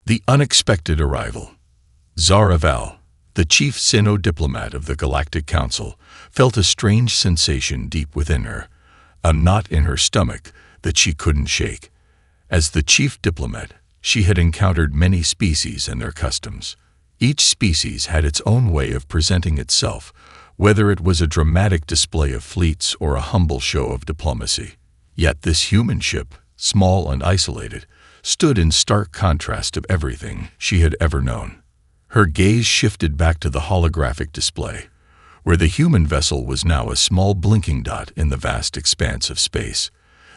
The unexpected arrival. Zara Val, the chief Sino-diplomat of the Galactic Council, felt a strange sensation deep within her, a knot in her stomach that she couldn't shake. As the chief diplomat, she had encountered many species and their customs. Each species had its own way of presenting itself, whether it was a dramatic display of fleets or a humble show of diplomacy. Yet this human ship, small and isolated, stood in stark contrast to everything she had ever known. Her gaze shifted back to the holographic display, where the human vessel was now a small blinking dot in the vast expanse of space.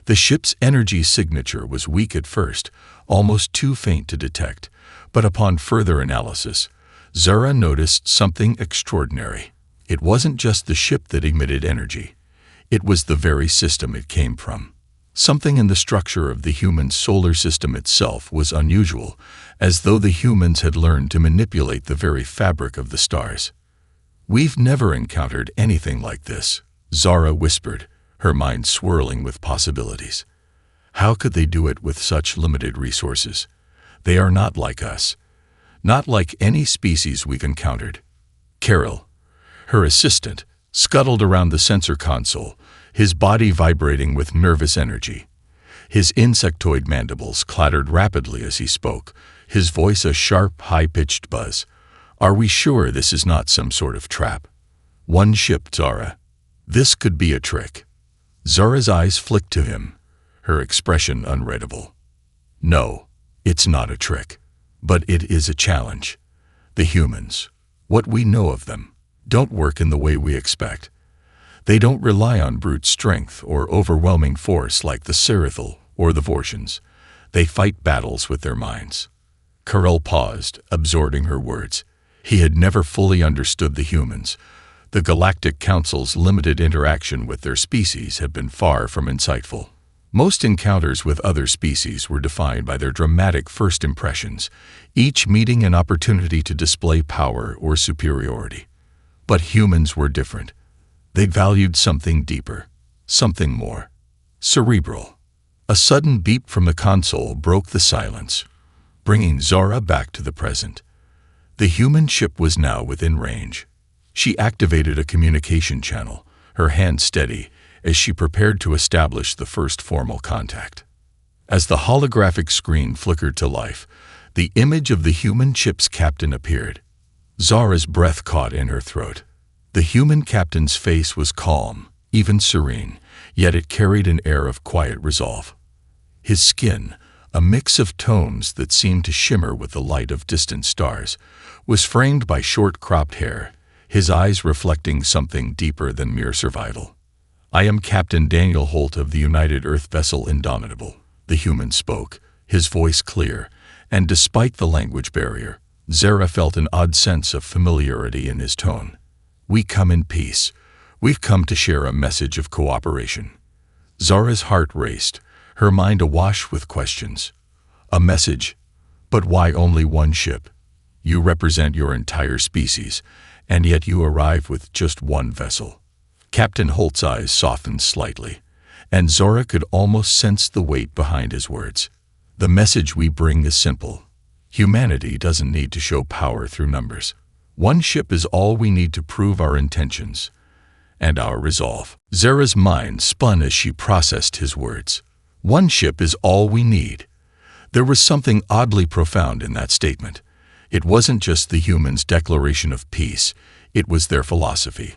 The ship's energy signature was weak at first, almost too faint to detect, but upon further analysis, Zara noticed something extraordinary. It wasn't just the ship that emitted energy. It was the very system it came from. Something in the structure of the human solar system itself was unusual, as though the humans had learned to manipulate the very fabric of the stars. "We've never encountered anything like this," Zara whispered, her mind swirling with possibilities. How could they do it with such limited resources? They are not like us. Not like any species we've encountered. Carol, her assistant, scuttled around the sensor console, his body vibrating with nervous energy. His insectoid mandibles clattered rapidly as he spoke, his voice a sharp, high-pitched buzz. "Are we sure this is not some sort of trap?" "One ship, Zara. This could be a trick." Zara's eyes flicked to him, her expression unreadable. "No, it's not a trick. But it is a challenge. The humans, what we know of them, don't work in the way we expect. They don't rely on brute strength or overwhelming force like the Seraphil or the Vortians. They fight battles with their minds." Carell paused, absorbing her words. He had never fully understood the humans. The Galactic Council's limited interaction with their species had been far from insightful. Most encounters with other species were defined by their dramatic first impressions, each meeting an opportunity to display power or superiority. But humans were different. They valued something deeper, something more cerebral. A sudden beep from the console broke the silence, bringing Zara back to the present. The human ship was now within range. She activated a communication channel, her hand steady, as she prepared to establish the first formal contact. As the holographic screen flickered to life, the image of the human ship's captain appeared. Zara's breath caught in her throat. The human captain's face was calm, even serene, yet it carried an air of quiet resolve. His skin, a mix of tones that seemed to shimmer with the light of distant stars, was framed by short cropped hair, his eyes reflecting something deeper than mere survival. "I am Captain Daniel Holt of the United Earth vessel Indomitable," the human spoke, his voice clear, and despite the language barrier, Zara felt an odd sense of familiarity in his tone. "We come in peace. We've come to share a message of cooperation." Zara's heart raced, her mind awash with questions. "A message? But why only one ship? You represent your entire species, and yet you arrive with just one vessel." Captain Holt's eyes softened slightly, and Zara could almost sense the weight behind his words. "The message we bring is simple. Humanity doesn't need to show power through numbers. One ship is all we need to prove our intentions and our resolve." Zara's mind spun as she processed his words. One ship is all we need. There was something oddly profound in that statement. It wasn't just the humans' declaration of peace, it was their philosophy.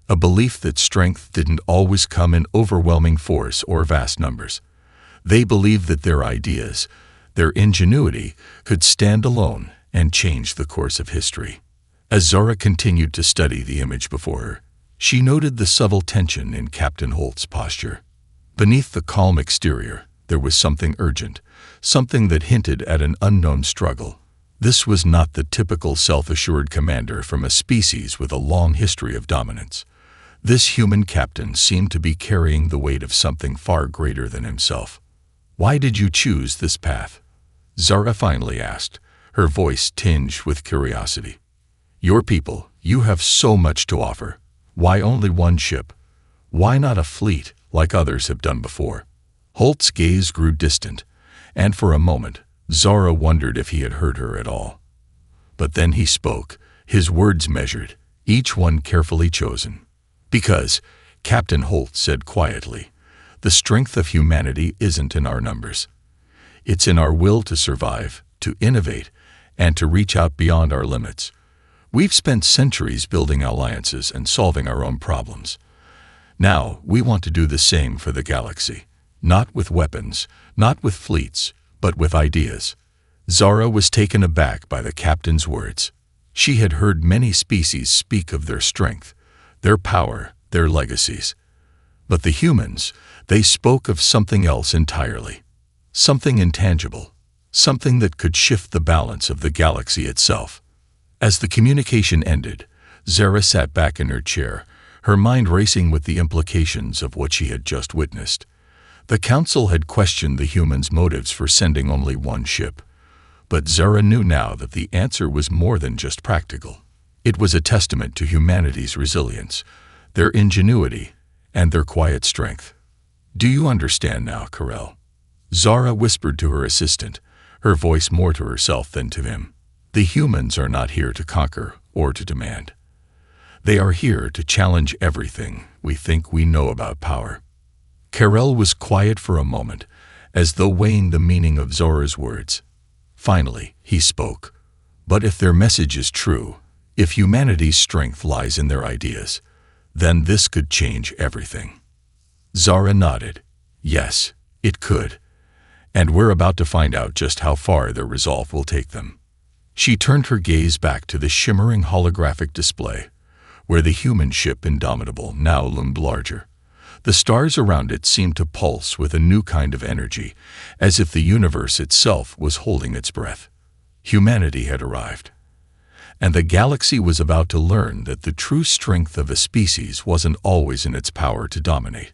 A belief that strength didn't always come in overwhelming force or vast numbers. They believed that their ideas, their ingenuity, could stand alone and change the course of history. As Zara continued to study the image before her, she noted the subtle tension in Captain Holt's posture. Beneath the calm exterior, there was something urgent, something that hinted at an unknown struggle. This was not the typical self-assured commander from a species with a long history of dominance. This human captain seemed to be carrying the weight of something far greater than himself. "Why did you choose this path?" Zara finally asked, her voice tinged with curiosity. "Your people, you have so much to offer. Why only one ship? Why not a fleet, like others have done before?" Holt's gaze grew distant, and for a moment, Zara wondered if he had heard her at all. But then he spoke, his words measured, each one carefully chosen. Because, Captain Holt said quietly, the strength of humanity isn't in our numbers. It's in our will to survive, to innovate, and to reach out beyond our limits. We've spent centuries building alliances and solving our own problems. Now, we want to do the same for the galaxy. Not with weapons, not with fleets, but with ideas. Zara was taken aback by the captain's words. She had heard many species speak of their strength, their power, their legacies. But the humans, they spoke of something else entirely. Something intangible. Something that could shift the balance of the galaxy itself. As the communication ended, Zara sat back in her chair, her mind racing with the implications of what she had just witnessed. The Council had questioned the humans' motives for sending only one ship. But Zara knew now that the answer was more than just practical. It was a testament to humanity's resilience, their ingenuity, and their quiet strength. Do you understand now, Karel? Zara whispered to her assistant, her voice more to herself than to him. The humans are not here to conquer or to demand. They are here to challenge everything we think we know about power. Karel was quiet for a moment, as though weighing the meaning of Zara's words. Finally, he spoke. But if their message is true, if humanity's strength lies in their ideas, then this could change everything. Zara nodded. Yes, it could. And we're about to find out just how far their resolve will take them. She turned her gaze back to the shimmering holographic display, where the human ship Indomitable now loomed larger. The stars around it seemed to pulse with a new kind of energy, as if the universe itself was holding its breath. Humanity had arrived. And the galaxy was about to learn that the true strength of a species wasn't always in its power to dominate,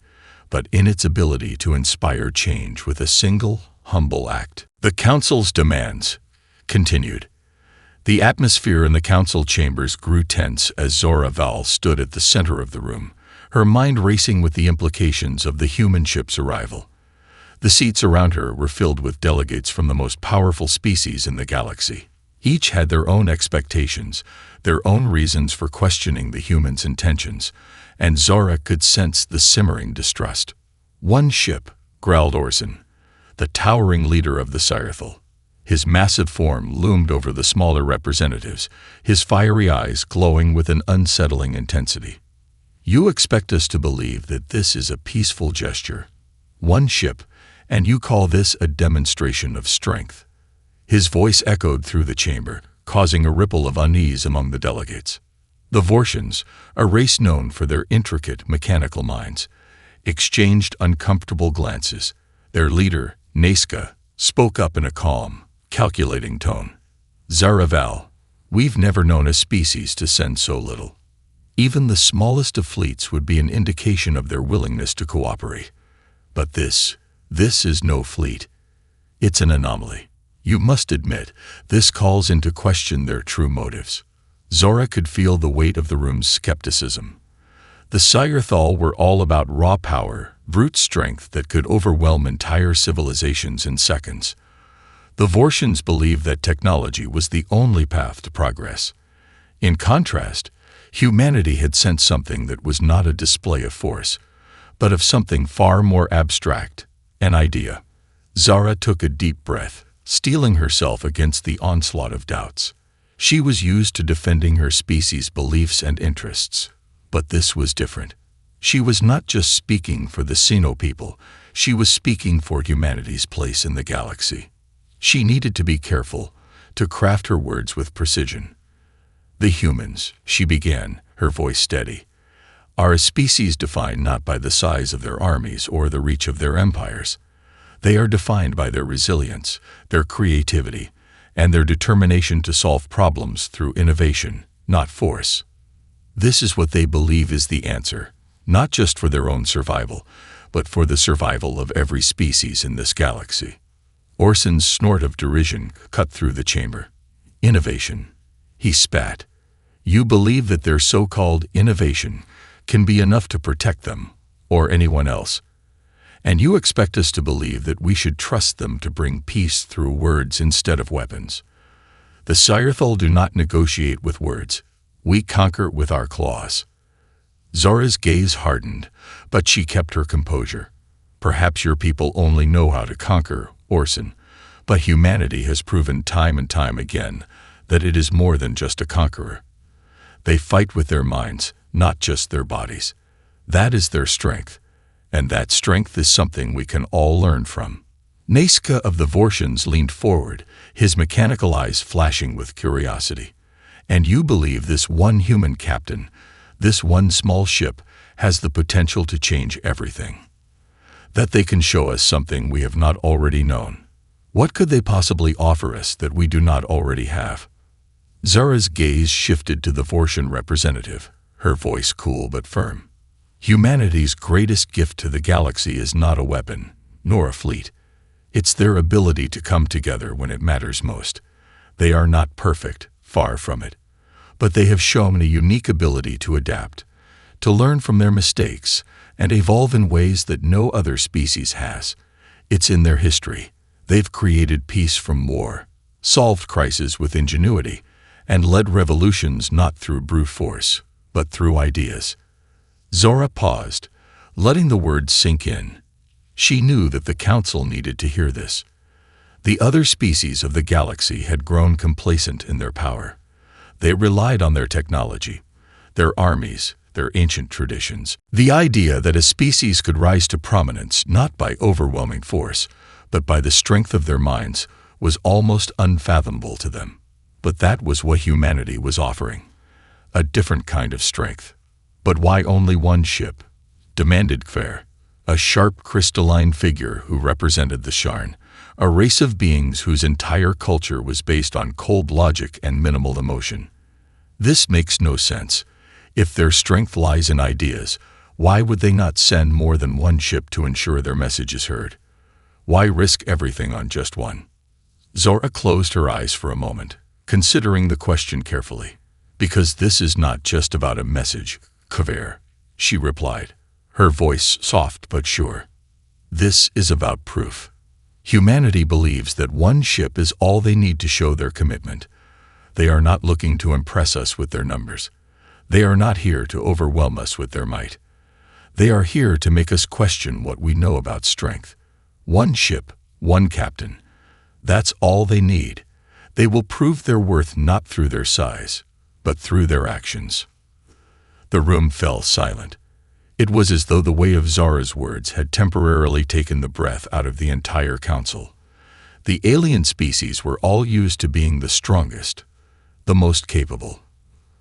but in its ability to inspire change with a single, humble act. The Council's demands continued. The atmosphere in the council chambers grew tense as Zora Val stood at the center of the room, her mind racing with the implications of the human ship's arrival. The seats around her were filled with delegates from the most powerful species in the galaxy. Each had their own expectations, their own reasons for questioning the humans' intentions, and Zora could sense the simmering distrust. One ship, growled Orson, the towering leader of the Sci-Fi. His massive form loomed over the smaller representatives, his fiery eyes glowing with an unsettling intensity. You expect us to believe that this is a peaceful gesture. One ship, and you call this a demonstration of strength. His voice echoed through the chamber, causing a ripple of unease among the delegates. The Vortians, a race known for their intricate mechanical minds, exchanged uncomfortable glances. Their leader, Neska, spoke up in a calm, calculating tone. Zaraval, we've never known a species to send so little. Even the smallest of fleets would be an indication of their willingness to cooperate. But this is no fleet. It's an anomaly. You must admit, this calls into question their true motives. Zora could feel the weight of the room's skepticism. The Sci-Fi were all about raw power, brute strength that could overwhelm entire civilizations in seconds. The Vortians believed that technology was the only path to progress. In contrast, humanity had sent something that was not a display of force, but of something far more abstract, an idea. Zara took a deep breath, steeling herself against the onslaught of doubts. She was used to defending her species' beliefs and interests, but this was different. She was not just speaking for the Sino people, she was speaking for humanity's place in the galaxy. She needed to be careful, to craft her words with precision. The humans, she began, her voice steady, are a species defined not by the size of their armies or the reach of their empires. They are defined by their resilience, their creativity, and their determination to solve problems through innovation, not force. This is what they believe is the answer, not just for their own survival, but for the survival of every species in this galaxy. Orson's snort of derision cut through the chamber. Innovation. He spat. You believe that their so-called innovation can be enough to protect them, or anyone else. And you expect us to believe that we should trust them to bring peace through words instead of weapons. The Scythrol do not negotiate with words. We conquer with our claws. Zora's gaze hardened, but she kept her composure. Perhaps your people only know how to conquer, Orson, but humanity has proven time and time again that it is more than just a conqueror. They fight with their minds, not just their bodies. That is their strength, and that strength is something we can all learn from. Naiska of the Vortians leaned forward, his mechanical eyes flashing with curiosity. And you believe this one human captain, this one small ship, has the potential to change everything? That they can show us something we have not already known? What could they possibly offer us that we do not already have? Zara's gaze shifted to the Vortian representative, her voice cool but firm. Humanity's greatest gift to the galaxy is not a weapon, nor a fleet. It's their ability to come together when it matters most. They are not perfect, far from it. But they have shown a unique ability to adapt, to learn from their mistakes, and evolve in ways that no other species has. It's in their history. They've created peace from war, solved crises with ingenuity, and led revolutions not through brute force, but through ideas. Zora paused, letting the words sink in. She knew that the Council needed to hear this. The other species of the galaxy had grown complacent in their power. They relied on their technology, their armies, their ancient traditions. The idea that a species could rise to prominence not by overwhelming force, but by the strength of their minds, was almost unfathomable to them. But that was what humanity was offering. A different kind of strength. But why only one ship? Demanded Kver, a sharp crystalline figure who represented the Sharn, a race of beings whose entire culture was based on cold logic and minimal emotion. This makes no sense. If their strength lies in ideas, why would they not send more than one ship to ensure their message is heard? Why risk everything on just one? Zora closed her eyes for a moment, considering the question carefully. Because this is not just about a message, Kver, she replied, her voice soft but sure. This is about proof. Humanity believes that one ship is all they need to show their commitment. They are not looking to impress us with their numbers. They are not here to overwhelm us with their might. They are here to make us question what we know about strength. One ship, one captain. That's all they need. They will prove their worth not through their size, but through their actions. The room fell silent. It was as though the weight of Zara's words had temporarily taken the breath out of the entire council. The alien species were all used to being the strongest, the most capable.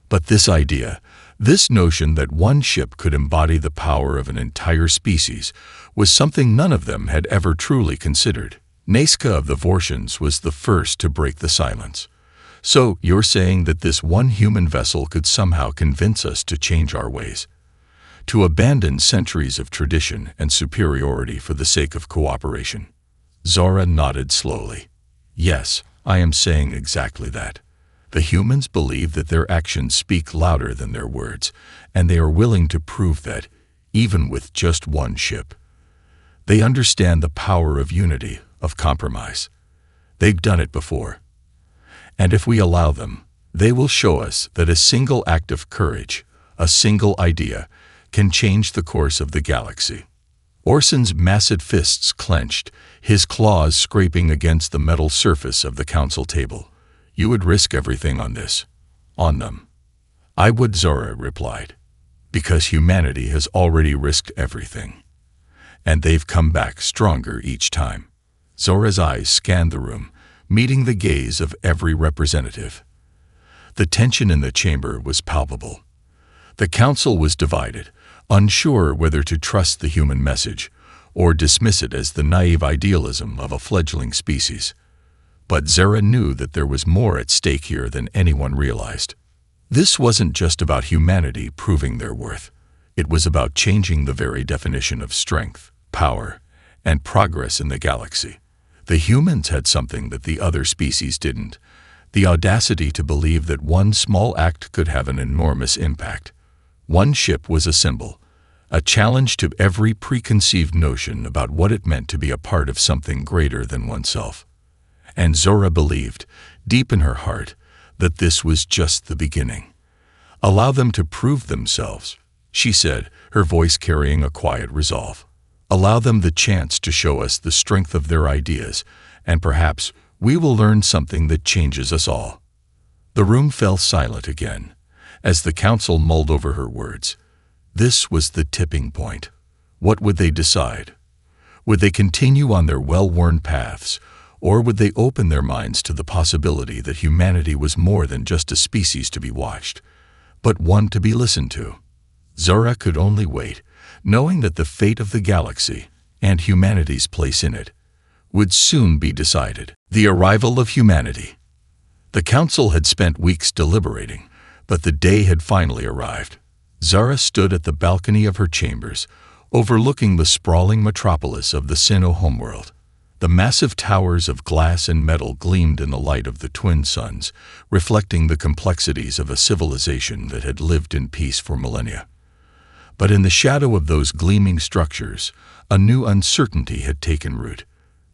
But this idea, this notion that one ship could embody the power of an entire species, was something none of them had ever truly considered. Naiska of the Vortians was the first to break the silence. So, you're saying that this one human vessel could somehow convince us to change our ways? To abandon centuries of tradition and superiority for the sake of cooperation? Zora nodded slowly. Yes, I am saying exactly that. The humans believe that their actions speak louder than their words, and they are willing to prove that, even with just one ship. They understand the power of unity, of compromise. They've done it before. And if we allow them, they will show us that a single act of courage, a single idea, can change the course of the galaxy. Orson's massive fists clenched, his claws scraping against the metal surface of the council table. You would risk everything on this. On them. I would, Zora replied. Because humanity has already risked everything. And they've come back stronger each time. Zora's eyes scanned the room, meeting the gaze of every representative. The tension in the chamber was palpable. The council was divided, unsure whether to trust the human message or dismiss it as the naive idealism of a fledgling species. But Zara knew that there was more at stake here than anyone realized. This wasn't just about humanity proving their worth. It was about changing the very definition of strength, power, and progress in the galaxy. The humans had something that the other species didn't, the audacity to believe that one small act could have an enormous impact. One ship was a symbol, a challenge to every preconceived notion about what it meant to be a part of something greater than oneself. And Zora believed, deep in her heart, that this was just the beginning. "Allow them to prove themselves," she said, her voice carrying a quiet resolve. "Allow them the chance to show us the strength of their ideas, and perhaps we will learn something that changes us all." The room fell silent again, as the council mulled over her words. This was the tipping point. What would they decide? Would they continue on their well-worn paths, or would they open their minds to the possibility that humanity was more than just a species to be watched, but one to be listened to? Zora could only wait, knowing that the fate of the galaxy, and humanity's place in it, would soon be decided. The arrival of humanity. The council had spent weeks deliberating, but the day had finally arrived. Zara stood at the balcony of her chambers, overlooking the sprawling metropolis of the Sinnoh homeworld. The massive towers of glass and metal gleamed in the light of the twin suns, reflecting the complexities of a civilization that had lived in peace for millennia. But in the shadow of those gleaming structures, a new uncertainty had taken root.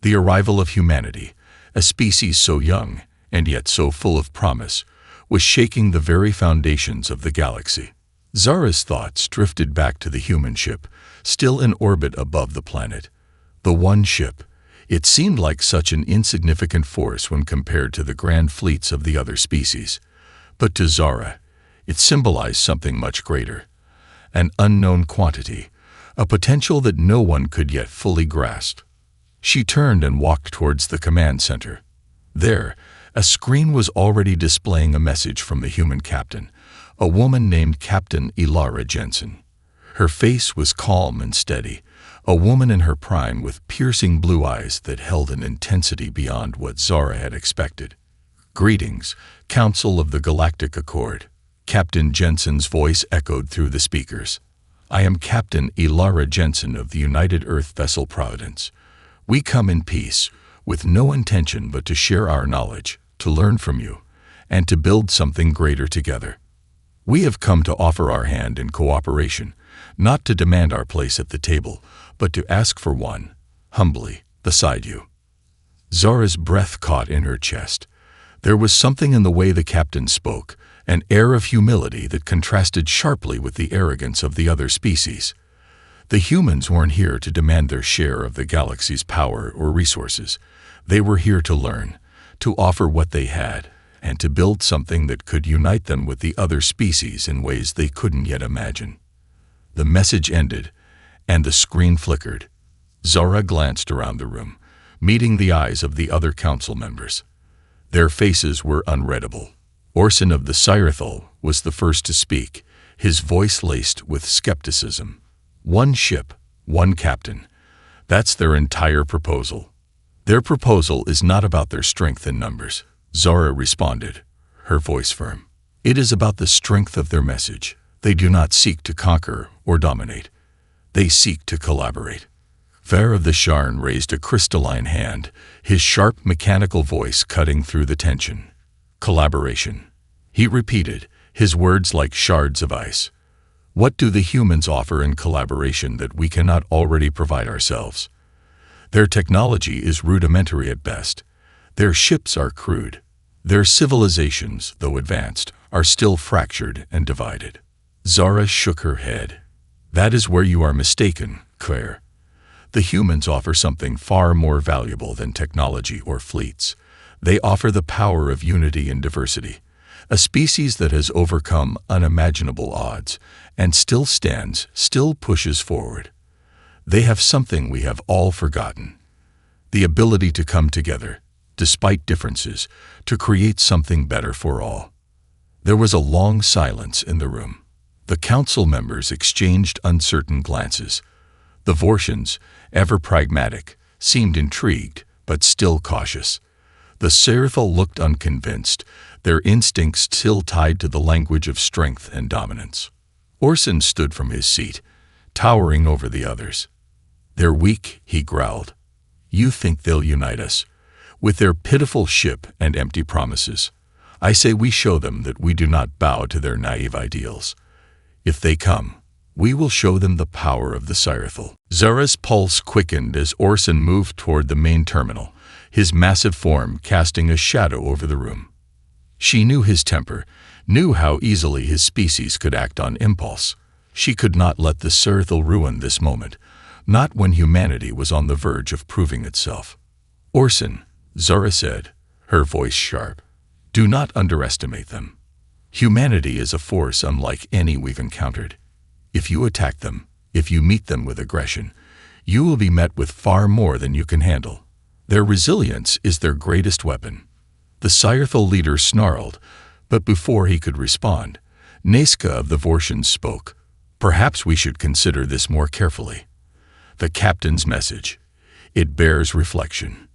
The arrival of humanity, a species so young and yet so full of promise, was shaking the very foundations of the galaxy. Zara's thoughts drifted back to the human ship, still in orbit above the planet. The one ship. It seemed like such an insignificant force when compared to the grand fleets of the other species. But to Zara, it symbolized something much greater. An unknown quantity, a potential that no one could yet fully grasp. She turned and walked towards the command center. There, a screen was already displaying a message from the human captain, a woman named Captain Ilara Jensen. Her face was calm and steady, a woman in her prime with piercing blue eyes that held an intensity beyond what Zara had expected. "Greetings, Council of the Galactic Accord," Captain Jensen's voice echoed through the speakers. "I am Captain Ilara Jensen of the United Earth vessel Providence. We come in peace, with no intention but to share our knowledge, to learn from you, and to build something greater together. We have come to offer our hand in cooperation, not to demand our place at the table, but to ask for one, humbly, beside you." Zara's breath caught in her chest. There was something in the way the captain spoke, an air of humility that contrasted sharply with the arrogance of the other species. The humans weren't here to demand their share of the galaxy's power or resources. They were here to learn, to offer what they had, and to build something that could unite them with the other species in ways they couldn't yet imagine. The message ended, and the screen flickered. Zara glanced around the room, meeting the eyes of the other council members. Their faces were unreadable. Orson of the Scythal was the first to speak, his voice laced with skepticism. "One ship, one captain. That's their entire proposal." "Their proposal is not about their strength in numbers," Zara responded, her voice firm. "It is about the strength of their message. They do not seek to conquer or dominate. They seek to collaborate." Fair of the Sharn raised a crystalline hand, his sharp mechanical voice cutting through the tension. "Collaboration," he repeated, his words like shards of ice. "What do the humans offer in collaboration that we cannot already provide ourselves? Their technology is rudimentary at best. Their ships are crude. Their civilizations, though advanced, are still fractured and divided." Zara shook her head. "That is where you are mistaken, Claire. The humans offer something far more valuable than technology or fleets. They offer the power of unity and diversity, a species that has overcome unimaginable odds and still stands, still pushes forward. They have something we have all forgotten: the ability to come together, despite differences, to create something better for all." There was a long silence in the room. The council members exchanged uncertain glances. The Vortians, ever pragmatic, seemed intrigued, but still cautious. The Scythal looked unconvinced, their instincts still tied to the language of strength and dominance. Orson stood from his seat, towering over the others. "They're weak," he growled. "You think they'll unite us? With their pitiful ship and empty promises. I say we show them that we do not bow to their naive ideals. If they come, We will show them the power of the Sci-Fi. Zara's pulse quickened as Orson moved toward the main terminal, his massive form casting a shadow over the room. She knew his temper, knew how easily his species could act on impulse. She could not let the Sci-Fi ruin this moment, not when humanity was on the verge of proving itself. Orson, Zara said, her voice sharp, do not underestimate them. Humanity is a force unlike any we've encountered. If you attack them, if you meet them with aggression, you will be met with far more than you can handle. Their resilience is their greatest weapon. The Sci-Fi leader snarled, but before he could respond, Neska of the Vortians spoke. Perhaps we should consider this more carefully. The captain's message. It bears reflection.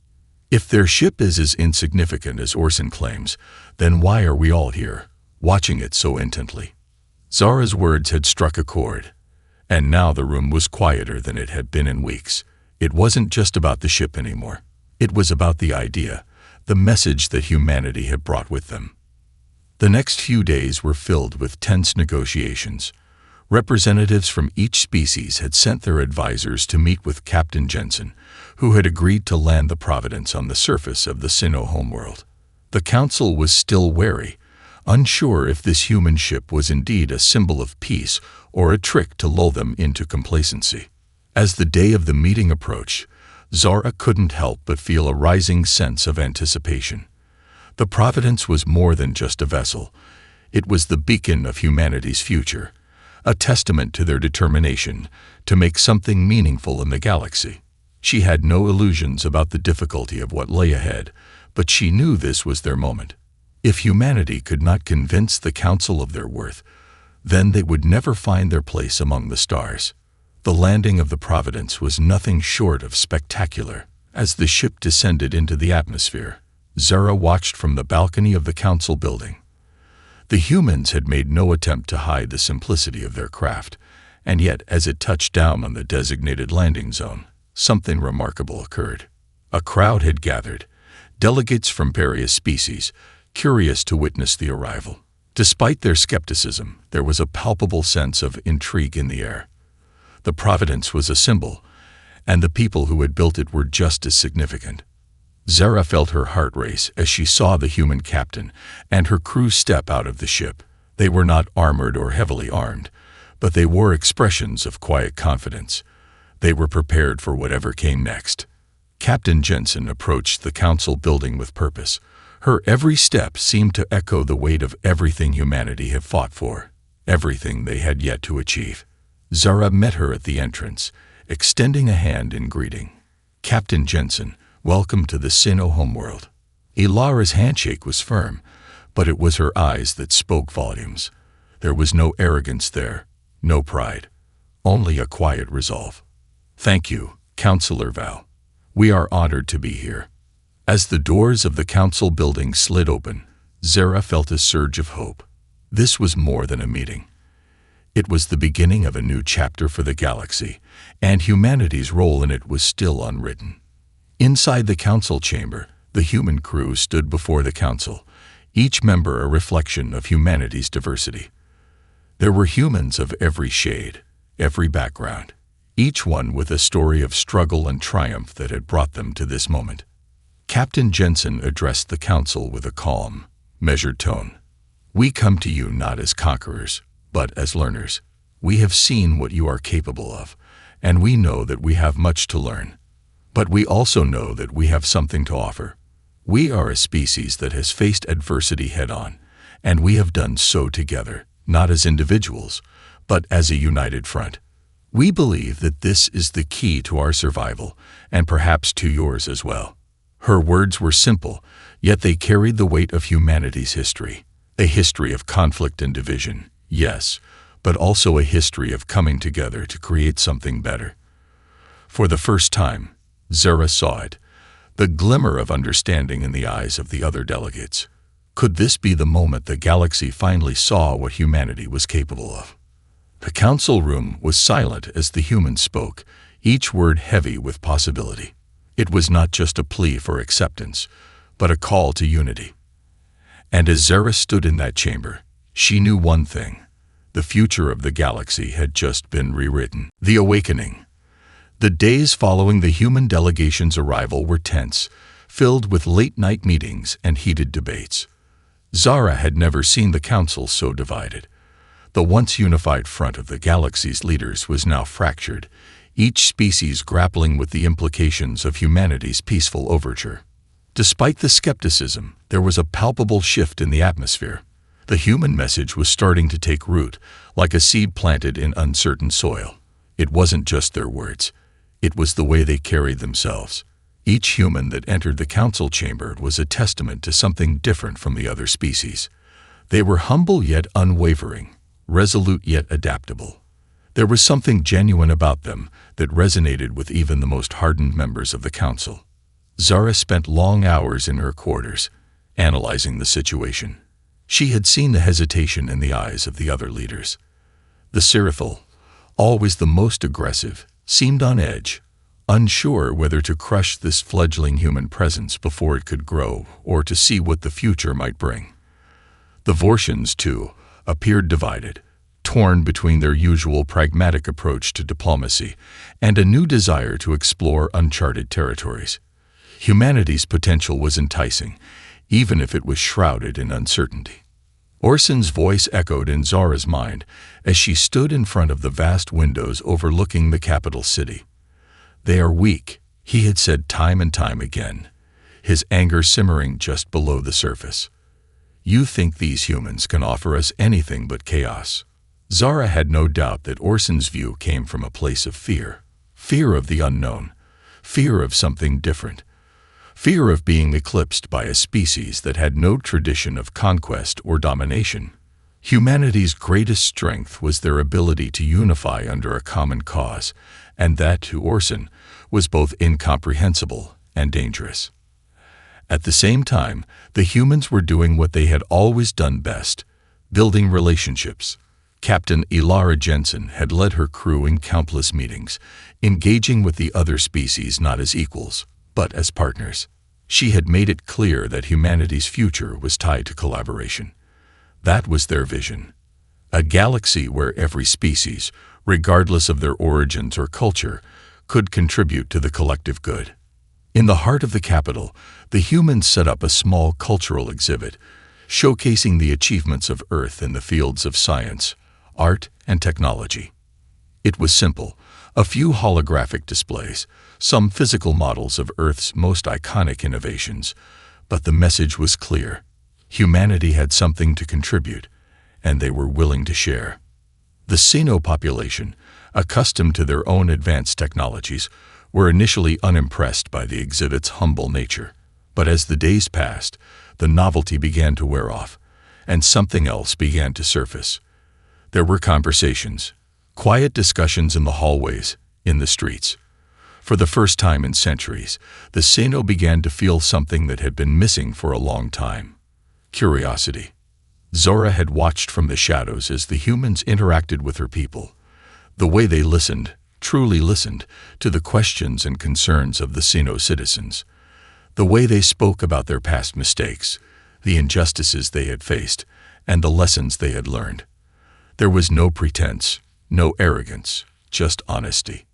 If their ship is as insignificant as Orson claims, then why are we all here, watching it so intently? Zara's words had struck a chord, and now the room was quieter than it had been in weeks. It wasn't just about the ship anymore. It was about the idea, the message that humanity had brought with them. The next few days were filled with tense negotiations. Representatives from each species had sent their advisors to meet with Captain Jensen, who had agreed to land the Providence on the surface of the Sinnoh homeworld. The council was still wary, unsure if this human ship was indeed a symbol of peace or a trick to lull them into complacency. As the day of the meeting approached, Zara couldn't help but feel a rising sense of anticipation. The Providence was more than just a vessel. It was the beacon of humanity's future, a testament to their determination to make something meaningful in the galaxy. She had no illusions about the difficulty of what lay ahead, but she knew this was their moment. If humanity could not convince the Council of their worth, then they would never find their place among the stars. The landing of the Providence was nothing short of spectacular. As the ship descended into the atmosphere, Zara watched from the balcony of the Council building. The humans had made no attempt to hide the simplicity of their craft, and yet as it touched down on the designated landing zone, something remarkable occurred. A crowd had gathered, delegates from various species, curious to witness the arrival. Despite their skepticism, there was a palpable sense of intrigue in the air. The Providence was a symbol, and the people who had built it were just as significant. Zara felt her heart race as she saw the human captain and her crew step out of the ship. They were not armored or heavily armed, but they wore expressions of quiet confidence. They were prepared for whatever came next. Captain Jensen approached the council building with purpose. Her every step seemed to echo the weight of everything humanity had fought for, everything they had yet to achieve. Zara met her at the entrance, extending a hand in greeting. Captain Jensen, welcome to the Sinnoh homeworld. Ilara's handshake was firm, but it was her eyes that spoke volumes. There was no arrogance there, no pride, only a quiet resolve. Thank you, Counselor Val. We are honored to be here. As the doors of the council building slid open, Zara felt a surge of hope. This was more than a meeting. It was the beginning of a new chapter for the galaxy, and humanity's role in it was still unwritten. Inside the council chamber, the human crew stood before the council, each member a reflection of humanity's diversity. There were humans of every shade, every background, each one with a story of struggle and triumph that had brought them to this moment. Captain Jensen addressed the council with a calm, measured tone. We come to you not as conquerors, but as learners. We have seen what you are capable of, and we know that we have much to learn. But we also know that we have something to offer. We are a species that has faced adversity head-on, and we have done so together, not as individuals, but as a united front. We believe that this is the key to our survival, and perhaps to yours as well. Her words were simple, yet they carried the weight of humanity's history. A history of conflict and division, yes, but also a history of coming together to create something better. For the first time, Zara saw it, the glimmer of understanding in the eyes of the other delegates. Could this be the moment the galaxy finally saw what humanity was capable of? The council room was silent as the humans spoke, each word heavy with possibility. It was not just a plea for acceptance, but a call to unity. And as Zara stood in that chamber, she knew one thing. The future of the galaxy had just been rewritten. The awakening. The days following the human delegation's arrival were tense, filled with late-night meetings and heated debates. Zara had never seen the council so divided. The once unified front of the galaxy's leaders was now fractured, each species grappling with the implications of humanity's peaceful overture. Despite the skepticism, there was a palpable shift in the atmosphere. The human message was starting to take root, like a seed planted in uncertain soil. It wasn't just their words. It was the way they carried themselves. Each human that entered the council chamber was a testament to something different from the other species. They were humble yet unwavering, resolute yet adaptable. There was something genuine about them that resonated with even the most hardened members of the council. Zara spent long hours in her quarters, analyzing the situation. She had seen the hesitation in the eyes of the other leaders. The Seraphil, always the most aggressive, seemed on edge, unsure whether to crush this fledgling human presence before it could grow or to see what the future might bring. The Vortians, too, appeared divided, torn between their usual pragmatic approach to diplomacy and a new desire to explore uncharted territories. Humanity's potential was enticing, even if it was shrouded in uncertainty. Orson's voice echoed in Zara's mind as she stood in front of the vast windows overlooking the capital city. "They are weak," he had said time and time again, his anger simmering just below the surface. "You think these humans can offer us anything but chaos." Zara had no doubt that Orson's view came from a place of fear. Fear of the unknown. Fear of something different. Fear of being eclipsed by a species that had no tradition of conquest or domination. Humanity's greatest strength was their ability to unify under a common cause, and that, to Orson, was both incomprehensible and dangerous. At the same time, the humans were doing what they had always done best, building relationships. Captain Ilara Jensen had led her crew in countless meetings, engaging with the other species not as equals, but as partners. She had made it clear that humanity's future was tied to collaboration. That was their vision. A galaxy where every species, regardless of their origins or culture, could contribute to the collective good. In the heart of the capital, the humans set up a small cultural exhibit, showcasing the achievements of Earth in the fields of science, art, and technology. It was simple, a few holographic displays, some physical models of Earth's most iconic innovations, but the message was clear. Humanity had something to contribute, and they were willing to share. The Sino population, accustomed to their own advanced technologies, were initially unimpressed by the exhibit's humble nature. But as the days passed, the novelty began to wear off, and something else began to surface. There were conversations, quiet discussions in the hallways, in the streets. For the first time in centuries, the Sino began to feel something that had been missing for a long time: curiosity. Zora had watched from the shadows as the humans interacted with her people. The way they listened, truly listened, to the questions and concerns of the Sino citizens. The way they spoke about their past mistakes, the injustices they had faced, and the lessons they had learned. There was no pretense, no arrogance, just honesty.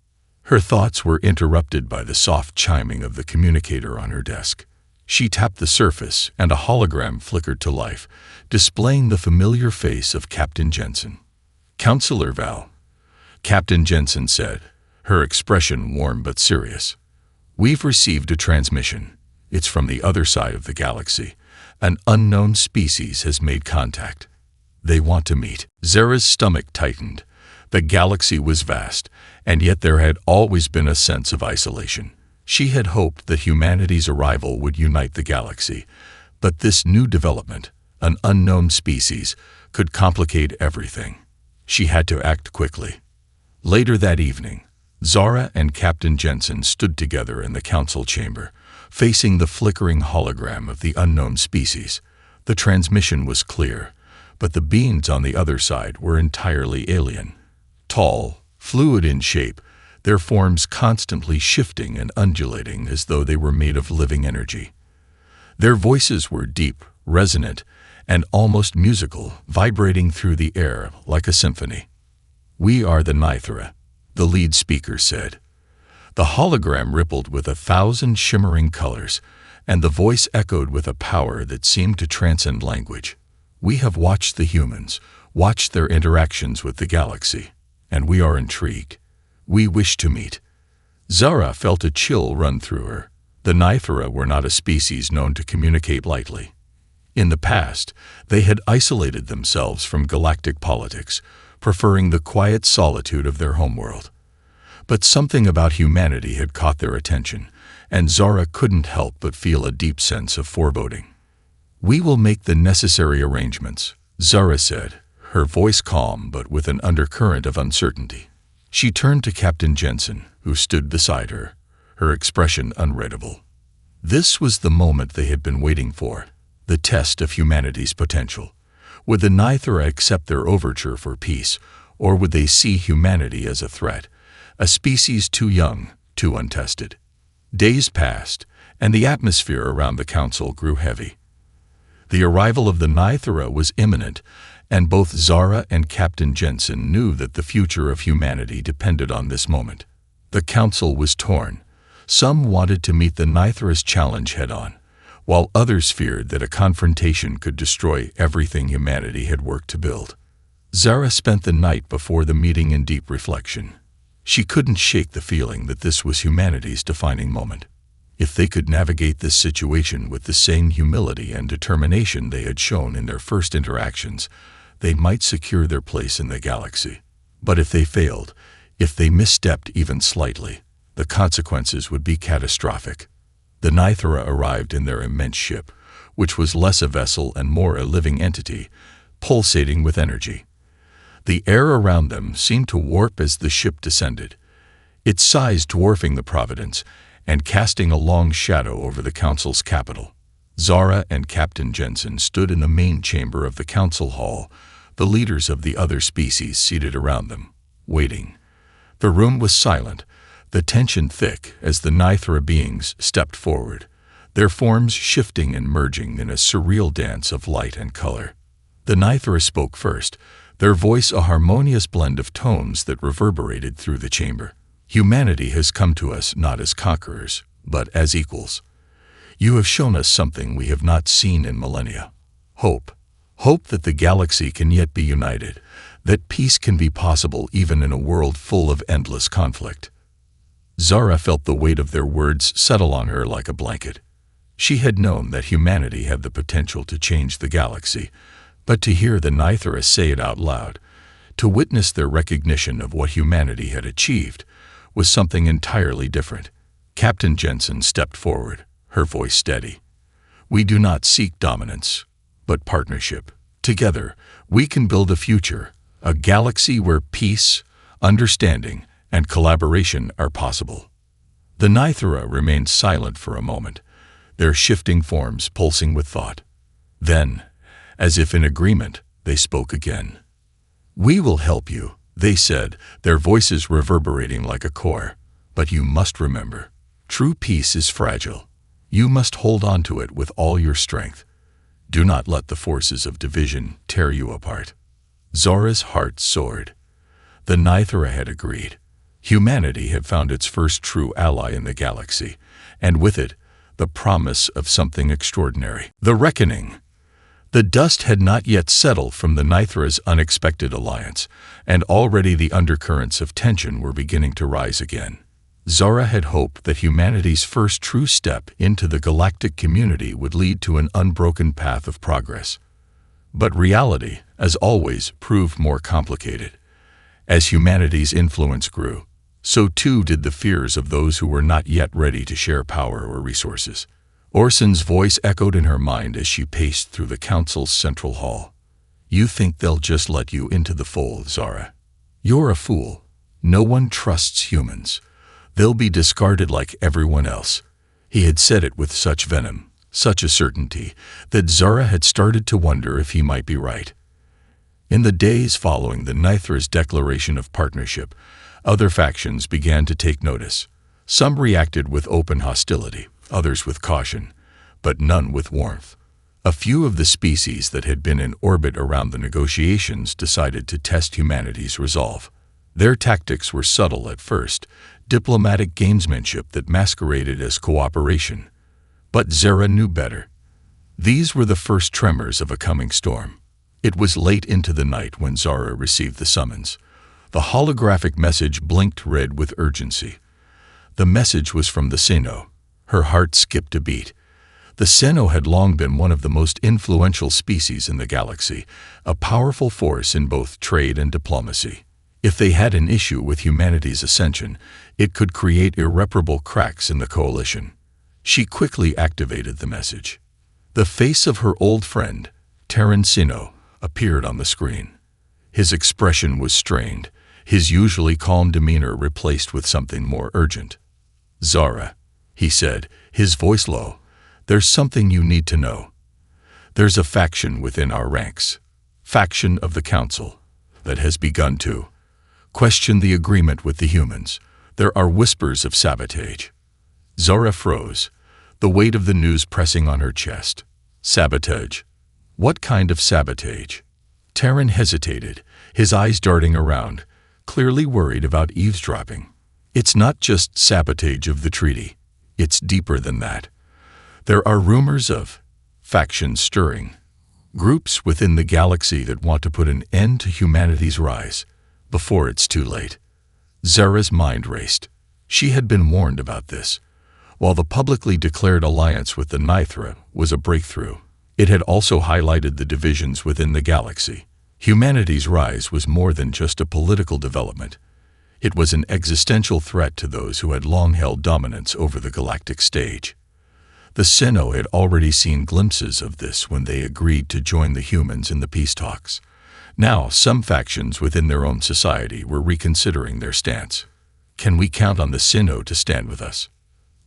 Her thoughts were interrupted by the soft chiming of the communicator on her desk. She tapped the surface, and a hologram flickered to life, displaying the familiar face of Captain Jensen. "Counselor Val," Captain Jensen said, her expression warm but serious. "We've received a transmission. It's from the other side of the galaxy. An unknown species has made contact. They want to meet." Zara's stomach tightened. The galaxy was vast, and yet there had always been a sense of isolation. She had hoped that humanity's arrival would unite the galaxy, but this new development, an unknown species, could complicate everything. She had to act quickly. Later that evening, Zara and Captain Jensen stood together in the council chamber, facing the flickering hologram of the unknown species. The transmission was clear, but the beings on the other side were entirely alien. Tall, fluid in shape, their forms constantly shifting and undulating as though they were made of living energy. Their voices were deep, resonant, and almost musical, vibrating through the air like a symphony. "We are the Nithra," the lead speaker said. The hologram rippled with 1,000 shimmering colors, and the voice echoed with a power that seemed to transcend language. "We have watched the humans, watched their interactions with the galaxy, and we are intrigued. We wish to meet." Zara felt a chill run through her. The Nithra were not a species known to communicate lightly. In the past, they had isolated themselves from galactic politics, preferring the quiet solitude of their homeworld. But something about humanity had caught their attention, and Zara couldn't help but feel a deep sense of foreboding. "We will make the necessary arrangements," Zara said, her voice calm but with an undercurrent of uncertainty. She turned to Captain Jensen, who stood beside her, her expression unreadable. This was the moment they had been waiting for, the test of humanity's potential. Would the Nithra accept their overture for peace, or would they see humanity as a threat, a species too young, too untested? Days passed, and the atmosphere around the council grew heavy. The arrival of the Nithra was imminent, and both Zara and Captain Jensen knew that the future of humanity depended on this moment. The council was torn. Some wanted to meet the Nithra's challenge head-on, while others feared that a confrontation could destroy everything humanity had worked to build. Zara spent the night before the meeting in deep reflection. She couldn't shake the feeling that this was humanity's defining moment. If they could navigate this situation with the same humility and determination they had shown in their first interactions, they might secure their place in the galaxy. But if they failed, if they misstepped even slightly, the consequences would be catastrophic. The Nithra arrived in their immense ship, which was less a vessel and more a living entity, pulsating with energy. The air around them seemed to warp as the ship descended, its size dwarfing the Providence and casting a long shadow over the council's capital. Zara and Captain Jensen stood in the main chamber of the council hall, the leaders of the other species seated around them, waiting. The room was silent, the tension thick as the Nithra beings stepped forward, their forms shifting and merging in a surreal dance of light and color. The Nithra spoke first, their voice a harmonious blend of tones that reverberated through the chamber. "Humanity has come to us not as conquerors, but as equals. You have shown us something we have not seen in millennia. Hope. Hope that the galaxy can yet be united, that peace can be possible even in a world full of endless conflict." Zara felt the weight of their words settle on her like a blanket. She had known that humanity had the potential to change the galaxy, but to hear the Nithra say it out loud, to witness their recognition of what humanity had achieved, was something entirely different. Captain Jensen stepped forward, her voice steady. "We do not seek dominance, but partnership. Together, we can build a future, a galaxy where peace, understanding, and collaboration are possible." The Nithra remained silent for a moment, their shifting forms pulsing with thought. Then, as if in agreement, they spoke again. "We will help you," they said, their voices reverberating like a core. "But you must remember, true peace is fragile. You must hold on to it with all your strength. Do not let the forces of division tear you apart." Zara's heart soared. The Nithra had agreed. Humanity had found its first true ally in the galaxy, and with it, the promise of something extraordinary. The reckoning. The dust had not yet settled from the Nithra's unexpected alliance, and already the undercurrents of tension were beginning to rise again. Zara had hoped that humanity's first true step into the galactic community would lead to an unbroken path of progress. But reality, as always, proved more complicated. As humanity's influence grew, so too did the fears of those who were not yet ready to share power or resources. Orson's voice echoed in her mind as she paced through the council's central hall. "You think they'll just let you into the fold, Zara? You're a fool. No one trusts humans. They'll be discarded like everyone else." He had said it with such venom, such a certainty, that Zara had started to wonder if he might be right. In the days following the Nithra's declaration of partnership, other factions began to take notice. Some reacted with open hostility, others with caution, but none with warmth. A few of the species that had been in orbit around the negotiations decided to test humanity's resolve. Their tactics were subtle at first, diplomatic gamesmanship that masqueraded as cooperation. But Zara knew better. These were the first tremors of a coming storm. It was late into the night when Zara received the summons. The holographic message blinked red with urgency. The message was from the Sino. Her heart skipped a beat. The Sino had long been one of the most influential species in the galaxy, a powerful force in both trade and diplomacy. If they had an issue with humanity's ascension, it could create irreparable cracks in the coalition. She quickly activated the message. The face of her old friend, Terran Sino, appeared on the screen. His expression was strained, his usually calm demeanor replaced with something more urgent. "Zara," he said, his voice low, "there's something you need to know. There's a faction within our ranks, faction of the Council, that has begun to question the agreement with the humans. There are whispers of sabotage." Zara froze, the weight of the news pressing on her chest. Sabotage? What kind of sabotage? Terran hesitated, his eyes darting around, clearly worried about eavesdropping. It's not just sabotage of the treaty. It's deeper than that. There are rumors of factions stirring, groups within the galaxy that want to put an end to humanity's rise, before it's too late. Zara's mind raced. She had been warned about this. While the publicly declared alliance with the Nithra was a breakthrough, it had also highlighted the divisions within the galaxy. Humanity's rise was more than just a political development. It was an existential threat to those who had long held dominance over the galactic stage. The Sino had already seen glimpses of this when they agreed to join the humans in the peace talks. Now, some factions within their own society were reconsidering their stance. "Can we count on the Sino to stand with us?"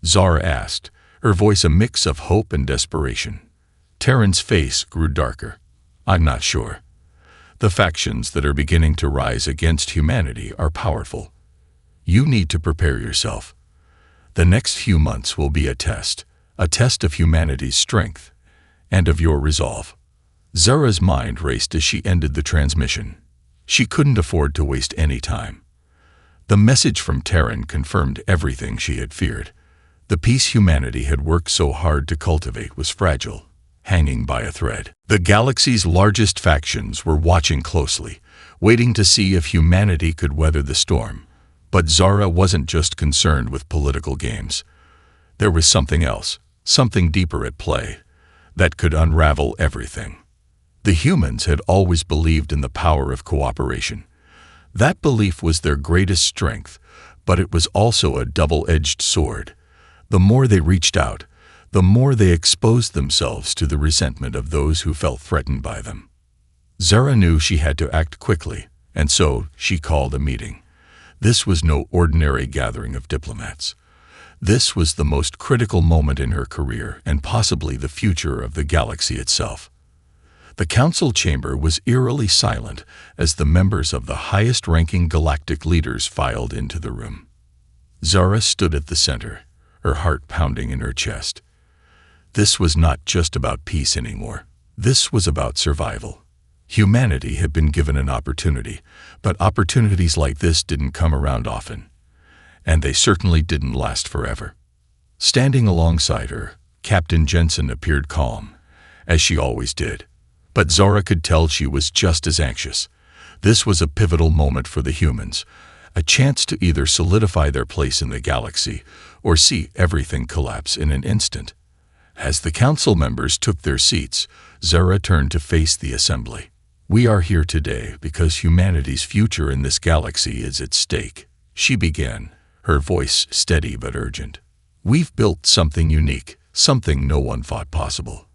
Zara asked, her voice a mix of hope and desperation. Terran's face grew darker. "I'm not sure. The factions that are beginning to rise against humanity are powerful. You need to prepare yourself. The next few months will be a test of humanity's strength and of your resolve." Zara's mind raced as she ended the transmission. She couldn't afford to waste any time. The message from Terran confirmed everything she had feared. The peace humanity had worked so hard to cultivate was fragile, hanging by a thread. The galaxy's largest factions were watching closely, waiting to see if humanity could weather the storm. But Zara wasn't just concerned with political games. There was something else, something deeper at play, that could unravel everything. The humans had always believed in the power of cooperation. That belief was their greatest strength, but it was also a double-edged sword. The more they reached out, the more they exposed themselves to the resentment of those who felt threatened by them. Zara knew she had to act quickly, and so she called a meeting. This was no ordinary gathering of diplomats. This was the most critical moment in her career and possibly the future of the galaxy itself. The council chamber was eerily silent as the members of the highest-ranking galactic leaders filed into the room. Zara stood at the center, her heart pounding in her chest. This was not just about peace anymore. This was about survival. Humanity had been given an opportunity, but opportunities like this didn't come around often. And they certainly didn't last forever. Standing alongside her, Captain Jensen appeared calm, as she always did. But Zara could tell she was just as anxious. This was a pivotal moment for the humans, a chance to either solidify their place in the galaxy or see everything collapse in an instant. As the council members took their seats, Zara turned to face the assembly. "We are here today because humanity's future in this galaxy is at stake," she began, her voice steady but urgent. "We've built something unique, something no one thought possible.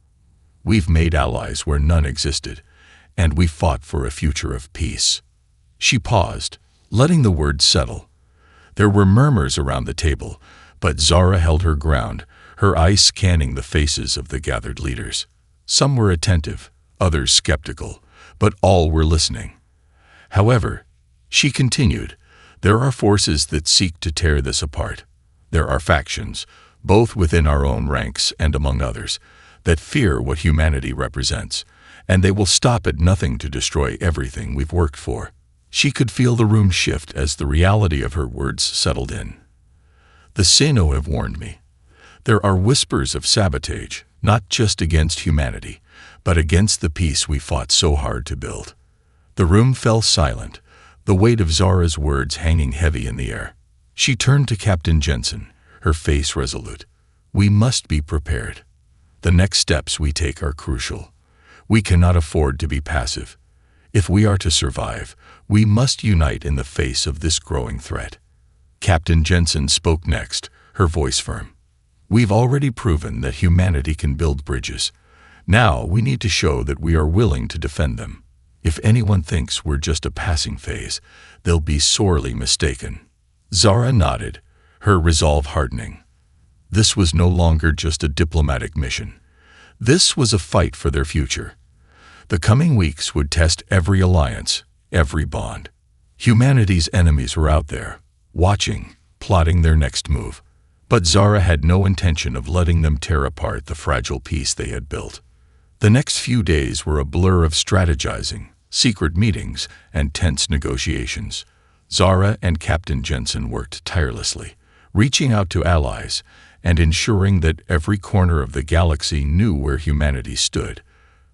We've made allies where none existed, and we fought for a future of peace." She paused, letting the words settle. There were murmurs around the table, but Zara held her ground, her eyes scanning the faces of the gathered leaders. Some were attentive, others skeptical, but all were listening. "However," she continued, "there are forces that seek to tear this apart. There are factions, both within our own ranks and among others, that fear what humanity represents, and they will stop at nothing to destroy everything we've worked for. She could feel the room shift as the reality of her words settled in. The Sino have warned me. There are whispers of sabotage, not just against humanity, but against the peace we fought so hard to build. The room fell silent, the weight of Zara's words hanging heavy in the air. She turned to Captain Jensen, her face resolute. We must be prepared. The next steps we take are crucial. We cannot afford to be passive. If we are to survive, we must unite in the face of this growing threat. Captain Jensen spoke next, her voice firm. We've already proven that humanity can build bridges. Now we need to show that we are willing to defend them. If anyone thinks we're just a passing phase, they'll be sorely mistaken. Zara nodded, her resolve hardening. This was no longer just a diplomatic mission. This was a fight for their future. The coming weeks would test every alliance, every bond. Humanity's enemies were out there, watching, plotting their next move. But Zara had no intention of letting them tear apart the fragile peace they had built. The next few days were a blur of strategizing, secret meetings, and tense negotiations. Zara and Captain Jensen worked tirelessly, reaching out to allies and ensuring that every corner of the galaxy knew where humanity stood.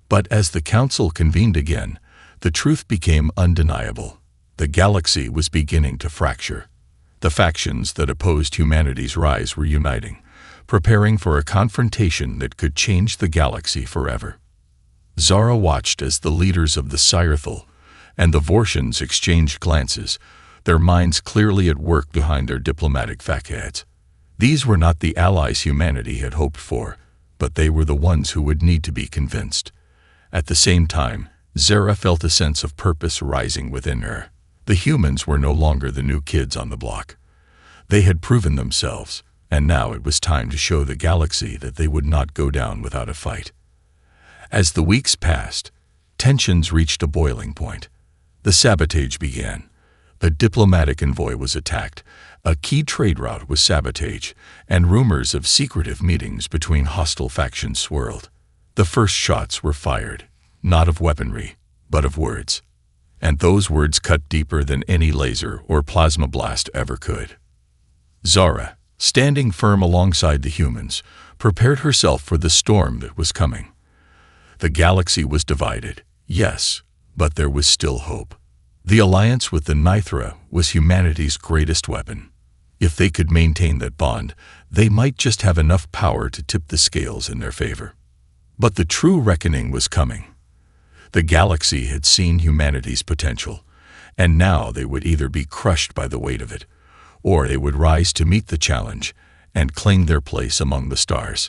But as the Council convened again, the truth became undeniable. The galaxy was beginning to fracture. The factions that opposed humanity's rise were uniting, preparing for a confrontation that could change the galaxy forever. Zara watched as the leaders of the Sci-Fi and the Vortians exchanged glances, their minds clearly at work behind their diplomatic facades. These were not the allies humanity had hoped for, but they were the ones who would need to be convinced. At the same time, Zara felt a sense of purpose rising within her. The humans were no longer the new kids on the block. They had proven themselves, and now it was time to show the galaxy that they would not go down without a fight. As the weeks passed, tensions reached a boiling point. The sabotage began. The diplomatic envoy was attacked, a key trade route was sabotaged, and rumors of secretive meetings between hostile factions swirled. The first shots were fired, not of weaponry, but of words. And those words cut deeper than any laser or plasma blast ever could. Zara, standing firm alongside the humans, prepared herself for the storm that was coming. The galaxy was divided, yes, but there was still hope. The alliance with the Nithra was humanity's greatest weapon. If they could maintain that bond, they might just have enough power to tip the scales in their favor. But the true reckoning was coming. The galaxy had seen humanity's potential, and now they would either be crushed by the weight of it, or they would rise to meet the challenge and claim their place among the stars.